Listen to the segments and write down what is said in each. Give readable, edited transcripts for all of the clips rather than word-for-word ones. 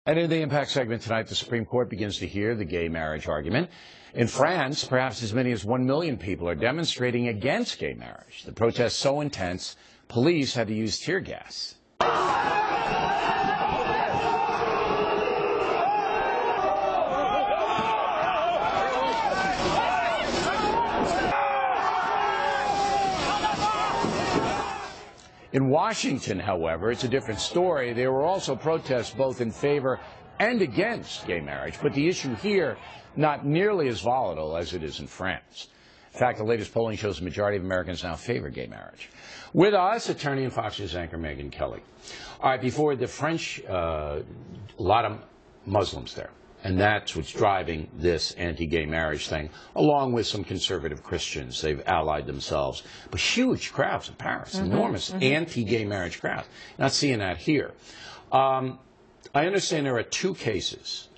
And in the Impact segment tonight, the Supreme Court begins to hear the gay marriage argument. In France, perhaps as many as 1 million people are demonstrating against gay marriage. The protest so intense, police had to use tear gas. In Washington, however, it's a different story. There were also protests both in favor and against gay marriage, but the issue here not nearly as volatile as it is in France. In fact, the latest polling shows the majority of Americans now favor gay marriage. With us, attorney and Fox News anchor Megyn Kelly. All right, before the French, a lot of Muslims there. And that's what's driving this anti-gay marriage thing, along with some conservative Christians. They've allied themselves. But huge crowds in Paris, enormous anti-gay marriage crowds. Not seeing that here. I understand there are 2 cases.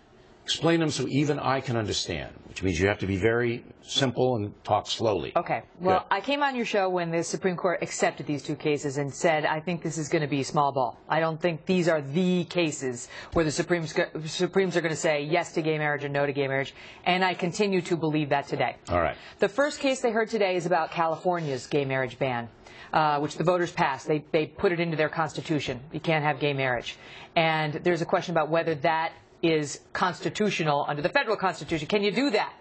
Explain them so even I can understand, which means you have to be very simple and talk slowly. Okay. Well, Good. I came on your show when the Supreme Court accepted these 2 cases and said, I think this is going to be small ball. I don't think these are the cases where the Supremes are going to say yes to gay marriage and no to gay marriage, and I continue to believe that today. All right. The first case they heard today is about California's gay marriage ban, which the voters passed. They put it into their constitution. You can't have gay marriage. And there's a question about whether that is constitutional under the federal constitution. Can you do that?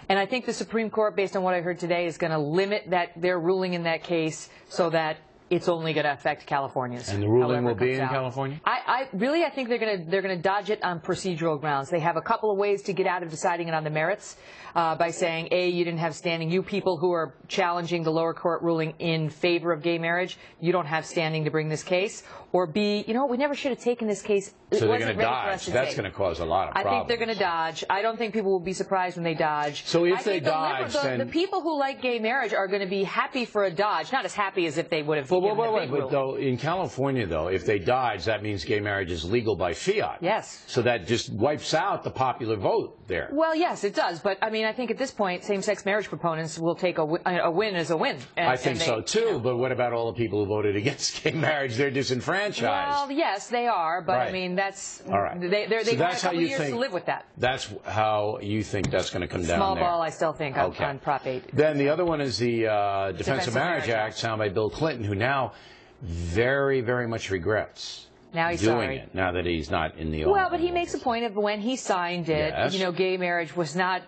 And I think the Supreme Court, based on what I heard today, is going to limit their ruling in that case so that it's only going to affect Californians. And the ruling will be in California? I think they're going to dodge it on procedural grounds. They have a couple of ways to get out of deciding it on the merits by saying, A, you didn't have standing. You people who are challenging the lower court ruling in favor of gay marriage, you don't have standing to bring this case. Or B, you know what, we never should have taken this case. So they're going to dodge. That's going to cause a lot of problems. I think they're going to dodge. I don't think people will be surprised when they dodge. So if they dodge, then the people who like gay marriage are going to be happy for a dodge, not as happy as if they would have. But though in California, though, if they dodge, that means gay marriage is legal by fiat. Yes. So that just wipes out the popular vote there. Well, yes, it does. But I mean, I think at this point, same-sex marriage proponents will take a win as a win. I think so too. You know. But what about all the people who voted against gay marriage? They're disenfranchised. Well, yes, they are. But right. I mean, that's all right. They have a couple years to live with that. That's how you think that's going to come down. Small there. ball, I still think on Prop 8. Then the other one is the Defense of Marriage Act, signed by Bill Clinton, who now very, very much regrets doing it now that he's not in the office. Well, but he makes a point of when he signed it, yes. You know, gay marriage was not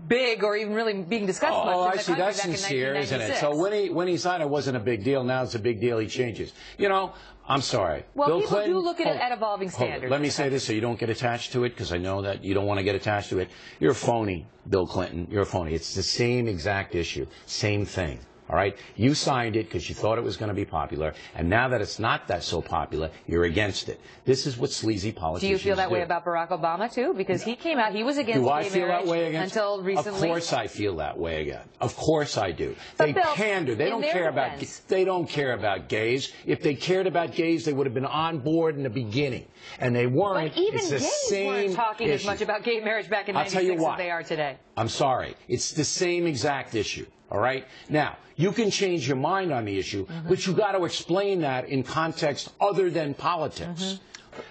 big or even really being discussed much. Oh, in I the see. country That's back sincere, in isn't it? So when he signed it wasn't a big deal. Now it's a big deal. He changes. You know, I'm sorry. Well, Bill people Clinton, do look at it at evolving standards. Let me say this so you don't get attached to it, because I know that you don't want to get attached to it. You're a phony, Bill Clinton. You're a phony. It's the same exact issue. Same thing. All right? You signed it because you thought it was going to be popular, and now that it's not that so popular, you're against it. This is what sleazy politicians do. Do you feel that way about Barack Obama, too? Because he came out, he was against gay marriage until recently. Of course I feel that way again. Of course I do. They pander. They don't care about gays. If they cared about gays, they would have been on board in the beginning. And they weren't. But even it's the gays same weren't talking as much about gay marriage back in '96 as they are today. I'm sorry. It's the same exact issue. All right? Now, you can change your mind on the issue, but you got to explain that in context other than politics.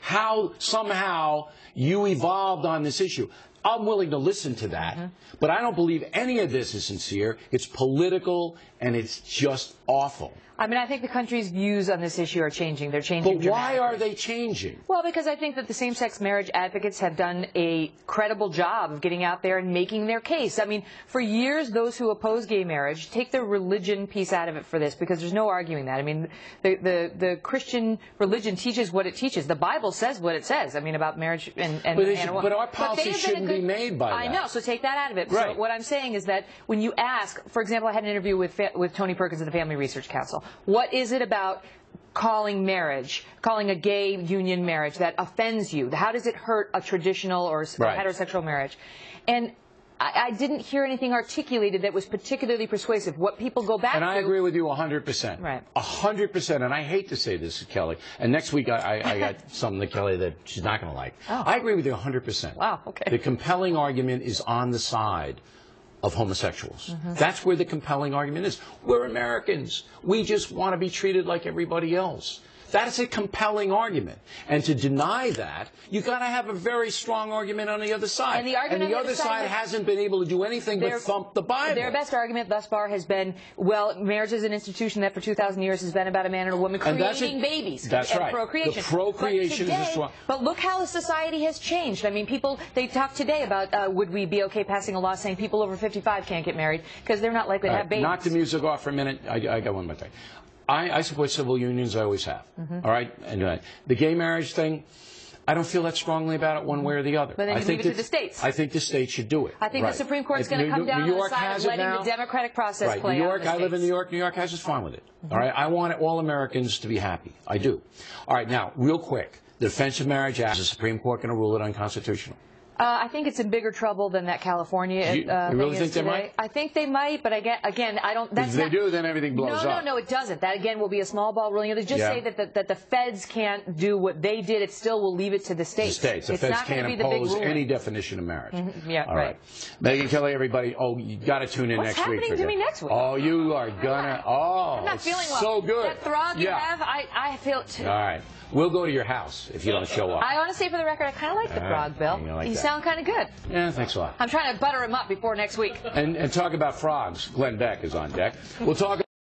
How somehow you evolved on this issue. I'm willing to listen to that, but I don't believe any of this is sincere. It's political, and it's just awful. I mean, I think the country's views on this issue are changing. They're changing But why are they changing? Well, because I think that the same-sex marriage advocates have done a credible job of getting out there and making their case. I mean, for years, those who oppose gay marriage take the religion piece out of it for this, because there's no arguing that. I mean, the Christian religion teaches what it teaches. The Bible says what it says. I mean, about marriage and but our policy shouldn't be made by that. I know, so take that out of it. Right. So what I'm saying is that when you ask, for example, I had an interview with Tony Perkins of the Family Research Council. What is it about calling a gay union marriage that offends you? How does it hurt a traditional or heterosexual marriage? And I didn't hear anything articulated that was particularly persuasive. What people go back to... And I agree with you 100%. Right. 100%. And I hate to say this, Kelly. And next week I got something to Kelly that she's not going to like. Oh. I agree with you 100%. Wow, okay. The compelling argument is on the side of homosexuals. That's where the compelling argument is. We're Americans. We just want to be treated like everybody else. That is a compelling argument. And to deny that, you've got to have a very strong argument on the other side. And the argument and the on the other other side side hasn't been able to do anything but thump the Bible. Their best argument thus far has been, well, marriage is an institution that for 2,000 years has been about a man and a woman creating babies. That's and right. Procreation. The procreation is a strong... But look how the society has changed. I mean, people, they talk today about would we be okay passing a law saying people over 55 can't get married because they're not likely to have babies. Knock the music off for a minute. I got one more thing. I support civil unions. I always have. All right? And the gay marriage thing, I don't feel that strongly about it one way or the other. But then you leave it to the states. I think the states should do it. I think the Supreme Court's going to come down on the side of letting the democratic process play out in the states. I live in New York. New York has its fun with it. All right? I want all Americans to be happy. I do. All right. Now, real quick, the Defense of Marriage Act, is the Supreme Court going to rule it unconstitutional? I think it's in bigger trouble than that California you really think today. They might? I think they might, but again, I don't. That's if they do, then everything blows up. No, it doesn't. That again will be a small ball ruling. They just say that the feds can't do what they did. It still will leave it to the states. The states. The feds can't impose any definition of marriage. Yeah, all right. Megyn Kelly, everybody. Oh, you got to tune in next week. What's happening to me next week? Oh, you are gonna. I'm not feeling well. So good. That throb you have, I feel it too. All right. We'll go to your house if you don't show up. I want to say for the record, I kind of like the frog, Bill. You sound kind of good. Yeah, thanks a lot. I'm trying to butter him up before next week. And talk about frogs. Glenn Beck is on deck. We'll talk